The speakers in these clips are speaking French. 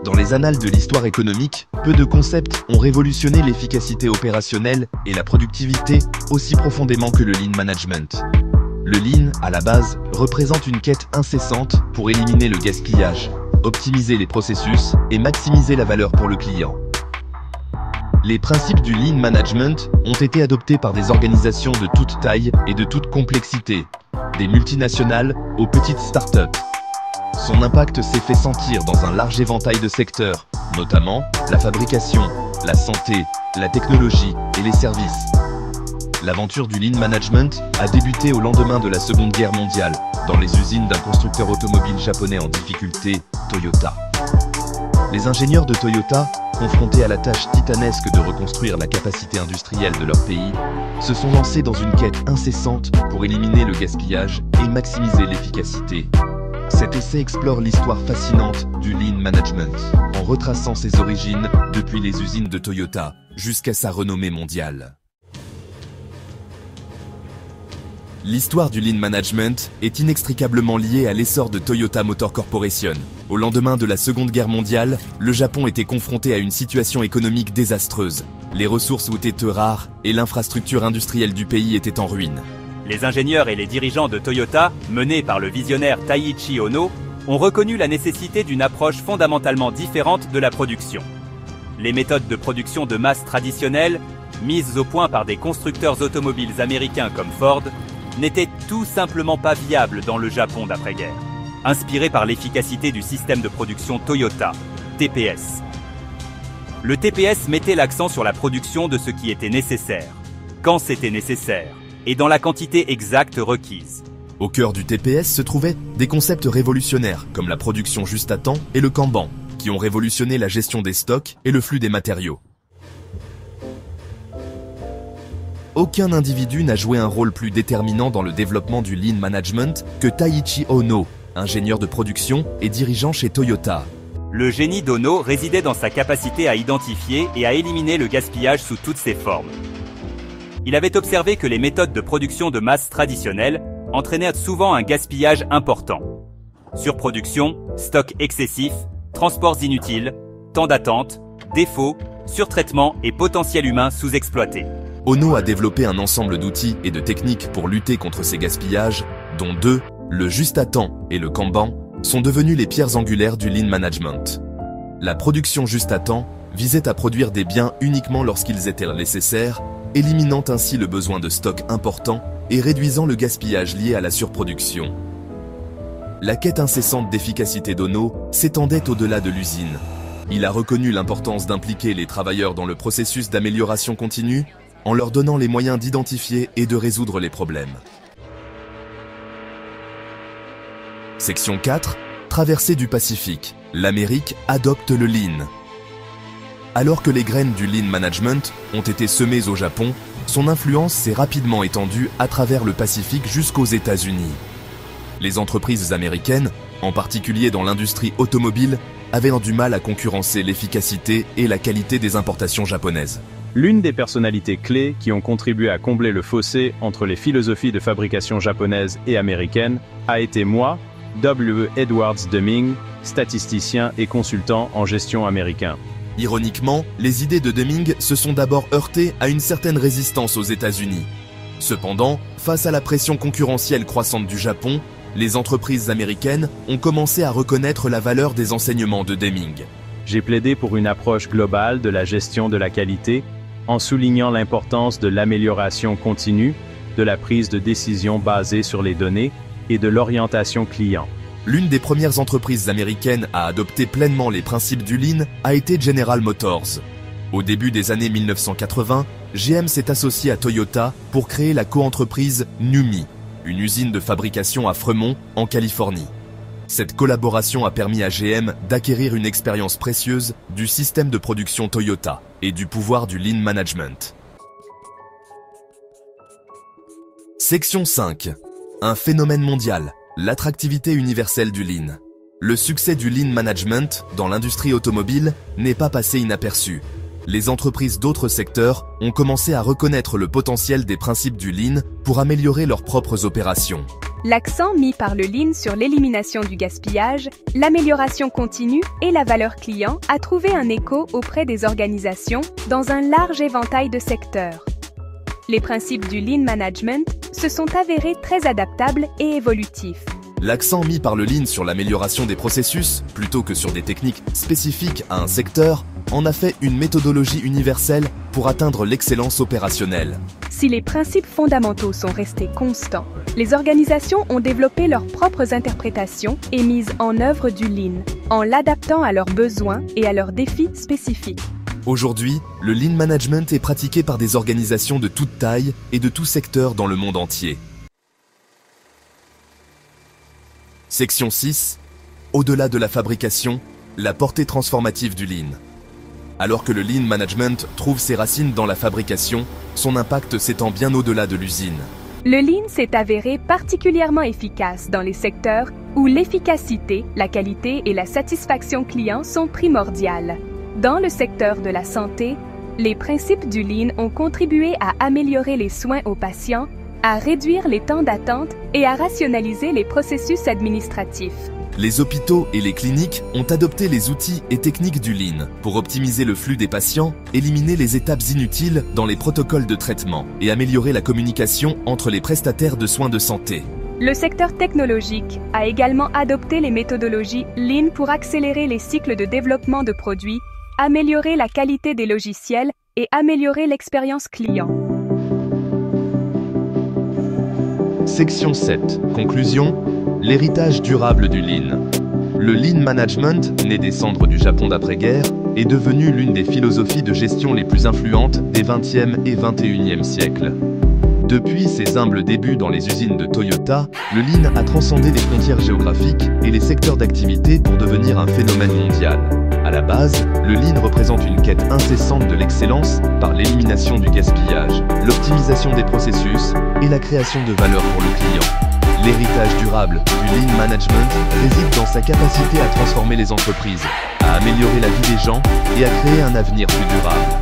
Dans les annales de l'histoire économique, peu de concepts ont révolutionné l'efficacité opérationnelle et la productivité aussi profondément que le Lean Management. Le Lean, à la base, représente une quête incessante pour éliminer le gaspillage, optimiser les processus et maximiser la valeur pour le client. Les principes du Lean Management ont été adoptés par des organisations de toute taille et de toute complexité, des multinationales aux petites startups. Son impact s'est fait sentir dans un large éventail de secteurs, notamment la fabrication, la santé, la technologie et les services. L'aventure du Lean Management a débuté au lendemain de la Seconde Guerre mondiale, dans les usines d'un constructeur automobile japonais en difficulté, Toyota. Les ingénieurs de Toyota, confrontés à la tâche titanesque de reconstruire la capacité industrielle de leur pays, se sont lancés dans une quête incessante pour éliminer le gaspillage et maximiser l'efficacité. Cet essai explore l'histoire fascinante du Lean Management, en retraçant ses origines depuis les usines de Toyota jusqu'à sa renommée mondiale. L'histoire du Lean Management est inextricablement liée à l'essor de Toyota Motor Corporation. Au lendemain de la Seconde Guerre mondiale, le Japon était confronté à une situation économique désastreuse. Les ressources étaient rares et l'infrastructure industrielle du pays était en ruine. Les ingénieurs et les dirigeants de Toyota, menés par le visionnaire Taiichi Ohno, ont reconnu la nécessité d'une approche fondamentalement différente de la production. Les méthodes de production de masse traditionnelles, mises au point par des constructeurs automobiles américains comme Ford, n'étaient tout simplement pas viables dans le Japon d'après-guerre. Inspiré par l'efficacité du système de production Toyota, TPS. Le TPS mettait l'accent sur la production de ce qui était nécessaire, quand c'était nécessaire, et dans la quantité exacte requise. Au cœur du TPS se trouvaient des concepts révolutionnaires comme la production juste à temps et le Kanban, qui ont révolutionné la gestion des stocks et le flux des matériaux. Aucun individu n'a joué un rôle plus déterminant dans le développement du Lean Management que Taiichi Ohno, ingénieur de production et dirigeant chez Toyota. Le génie d'Ohno résidait dans sa capacité à identifier et à éliminer le gaspillage sous toutes ses formes. Il avait observé que les méthodes de production de masse traditionnelles entraînaient souvent un gaspillage important. Surproduction, stock excessif, transports inutiles, temps d'attente, défauts, surtraitement et potentiel humain sous-exploité. Ohno a développé un ensemble d'outils et de techniques pour lutter contre ces gaspillages, dont deux, le juste à temps et le Kanban, sont devenus les pierres angulaires du Lean Management. La production juste à temps visait à produire des biens uniquement lorsqu'ils étaient nécessaires, éliminant ainsi le besoin de stock important et réduisant le gaspillage lié à la surproduction. La quête incessante d'efficacité d'Ohno s'étendait au-delà de l'usine. Il a reconnu l'importance d'impliquer les travailleurs dans le processus d'amélioration continue en leur donnant les moyens d'identifier et de résoudre les problèmes. Section 4. Traversée du Pacifique. L'Amérique adopte le Lean. Alors que les graines du Lean Management ont été semées au Japon, son influence s'est rapidement étendue à travers le Pacifique jusqu'aux États-Unis. Les entreprises américaines, en particulier dans l'industrie automobile, avaient du mal à concurrencer l'efficacité et la qualité des importations japonaises. L'une des personnalités clés qui ont contribué à combler le fossé entre les philosophies de fabrication japonaises et américaines a été moi, W. Edwards Deming, statisticien et consultant en gestion américain. Ironiquement, les idées de Deming se sont d'abord heurtées à une certaine résistance aux États-Unis. Cependant, face à la pression concurrentielle croissante du Japon, les entreprises américaines ont commencé à reconnaître la valeur des enseignements de Deming. J'ai plaidé pour une approche globale de la gestion de la qualité, en soulignant l'importance de l'amélioration continue, de la prise de décision basée sur les données et de l'orientation client. L'une des premières entreprises américaines à adopter pleinement les principes du Lean a été General Motors. Au début des années 1980, GM s'est associé à Toyota pour créer la coentreprise NUMMI, une usine de fabrication à Fremont, en Californie. Cette collaboration a permis à GM d'acquérir une expérience précieuse du système de production Toyota et du pouvoir du Lean Management. Section 5. Un phénomène mondial. L'attractivité universelle du Lean. Le succès du Lean Management dans l'industrie automobile n'est pas passé inaperçu. Les entreprises d'autres secteurs ont commencé à reconnaître le potentiel des principes du Lean pour améliorer leurs propres opérations. L'accent mis par le Lean sur l'élimination du gaspillage, l'amélioration continue et la valeur client a trouvé un écho auprès des organisations dans un large éventail de secteurs. Les principes du Lean Management se sont avérés très adaptables et évolutifs. L'accent mis par le Lean sur l'amélioration des processus, plutôt que sur des techniques spécifiques à un secteur, en a fait une méthodologie universelle pour atteindre l'excellence opérationnelle. Si les principes fondamentaux sont restés constants, les organisations ont développé leurs propres interprétations et mises en œuvre du Lean, en l'adaptant à leurs besoins et à leurs défis spécifiques. Aujourd'hui, le Lean Management est pratiqué par des organisations de toute taille et de tout secteur dans le monde entier. Section 6. Au-delà de la fabrication, la portée transformative du Lean. Alors que le Lean Management trouve ses racines dans la fabrication, son impact s'étend bien au-delà de l'usine. Le Lean s'est avéré particulièrement efficace dans les secteurs où l'efficacité, la qualité et la satisfaction client sont primordiales. Dans le secteur de la santé, les principes du Lean ont contribué à améliorer les soins aux patients, à réduire les temps d'attente et à rationaliser les processus administratifs. Les hôpitaux et les cliniques ont adopté les outils et techniques du Lean pour optimiser le flux des patients, éliminer les étapes inutiles dans les protocoles de traitement et améliorer la communication entre les prestataires de soins de santé. Le secteur technologique a également adopté les méthodologies Lean pour accélérer les cycles de développement de produits, améliorer la qualité des logiciels et améliorer l'expérience client. Section 7. Conclusion. L'héritage durable du Lean. Le Lean Management, né des cendres du Japon d'après-guerre, est devenu l'une des philosophies de gestion les plus influentes des 20e et 21e siècles. Depuis ses humbles débuts dans les usines de Toyota, le Lean a transcendé les frontières géographiques et les secteurs d'activité pour devenir un phénomène mondial. À la base, le Lean représente une quête incessante de l'excellence par l'élimination du gaspillage, l'optimisation des processus et la création de valeur pour le client. L'héritage durable du Lean Management réside dans sa capacité à transformer les entreprises, à améliorer la vie des gens et à créer un avenir plus durable.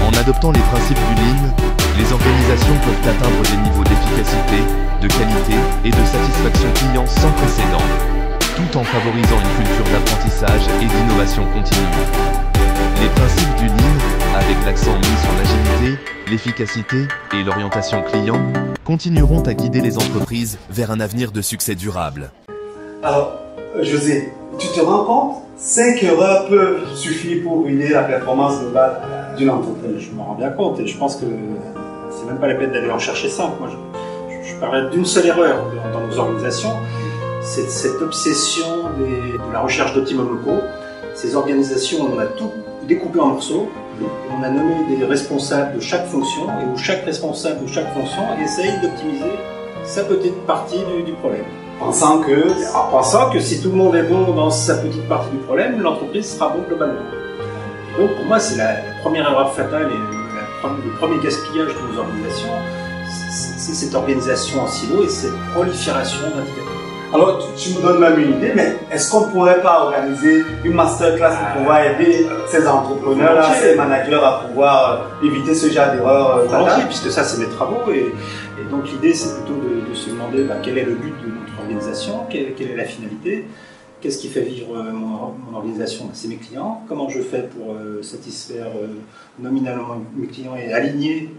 En adoptant les principes du Lean, les organisations peuvent atteindre des niveaux d'efficacité, de qualité et de satisfaction client sans précédent, tout en favorisant une culture d'apprentissage et d'innovation continue. Les principes du Lean, avec l'accent mis sur l'agilité, l'efficacité et l'orientation client, continueront à guider les entreprises vers un avenir de succès durable. Alors, José, tu te rends compte? 5 erreurs peuvent suffire pour ruiner la performance globale d'une entreprise. Je me rends bien compte et je pense que c'est même pas la peine d'aller en chercher 5. Moi, je parlais d'une seule erreur dans nos organisations, c'est cette obsession de la recherche d'optimums locaux. Ces organisations, on a tout découpé en morceaux. On a nommé des responsables de chaque fonction et où chaque responsable de chaque fonction essaye d'optimiser sa petite partie du problème. Pensant que si tout le monde est bon dans sa petite partie du problème, l'entreprise sera bon globalement. Donc pour moi, c'est la première erreur fatale et le premier gaspillage de nos organisations, c'est cette organisation en silo et cette prolifération d'indicateurs. Alors, tu me donnes même une idée, mais est-ce qu'on ne pourrait pas organiser une masterclass pour pouvoir aider ces entrepreneurs, ces managers à pouvoir éviter ce genre d'erreurs fatales? Puisque ça, c'est mes travaux. Et donc, l'idée, c'est plutôt de se demander quel est le but de notre organisation, quelle est la finalité, qu'est-ce qui fait vivre mon organisation? C'est mes clients. Comment je fais pour satisfaire nominalement mes clients et aligner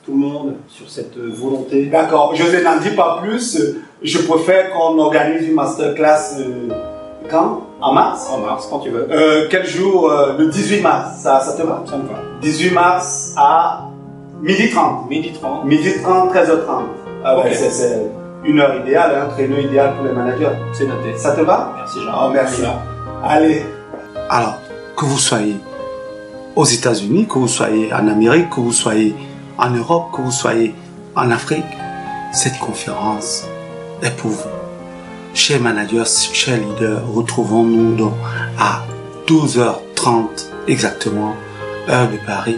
tout le monde sur cette volonté? D'accord, je n'en dis pas plus. Je préfère qu'on organise une masterclass quand? En mars? En mars, quand tu veux. Quel jour? Le 18 mars, ça te va? Ça me va. 18 mars à 12h30. 12h30. 12h30, 13h30. Ah ouais, okay. C'est une heure idéale, un créneau idéal pour les managers. C'est noté. Ça te va? Merci Jean. Oh, merci. Allez. Alors, que vous soyez aux États-Unis, que vous soyez en Amérique, que vous soyez en Europe, que vous soyez en Afrique, cette conférence est pour vous. Chers managers, chers leaders, retrouvons-nous donc à 12h30 exactement, heure de Paris,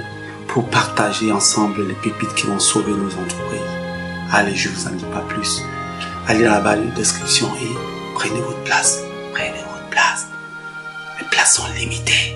pour partager ensemble les pépites qui vont sauver nos entreprises. Allez, je vous en dis pas plus. Allez dans la barre de description et prenez votre place. Prenez votre place. Les places sont limitées.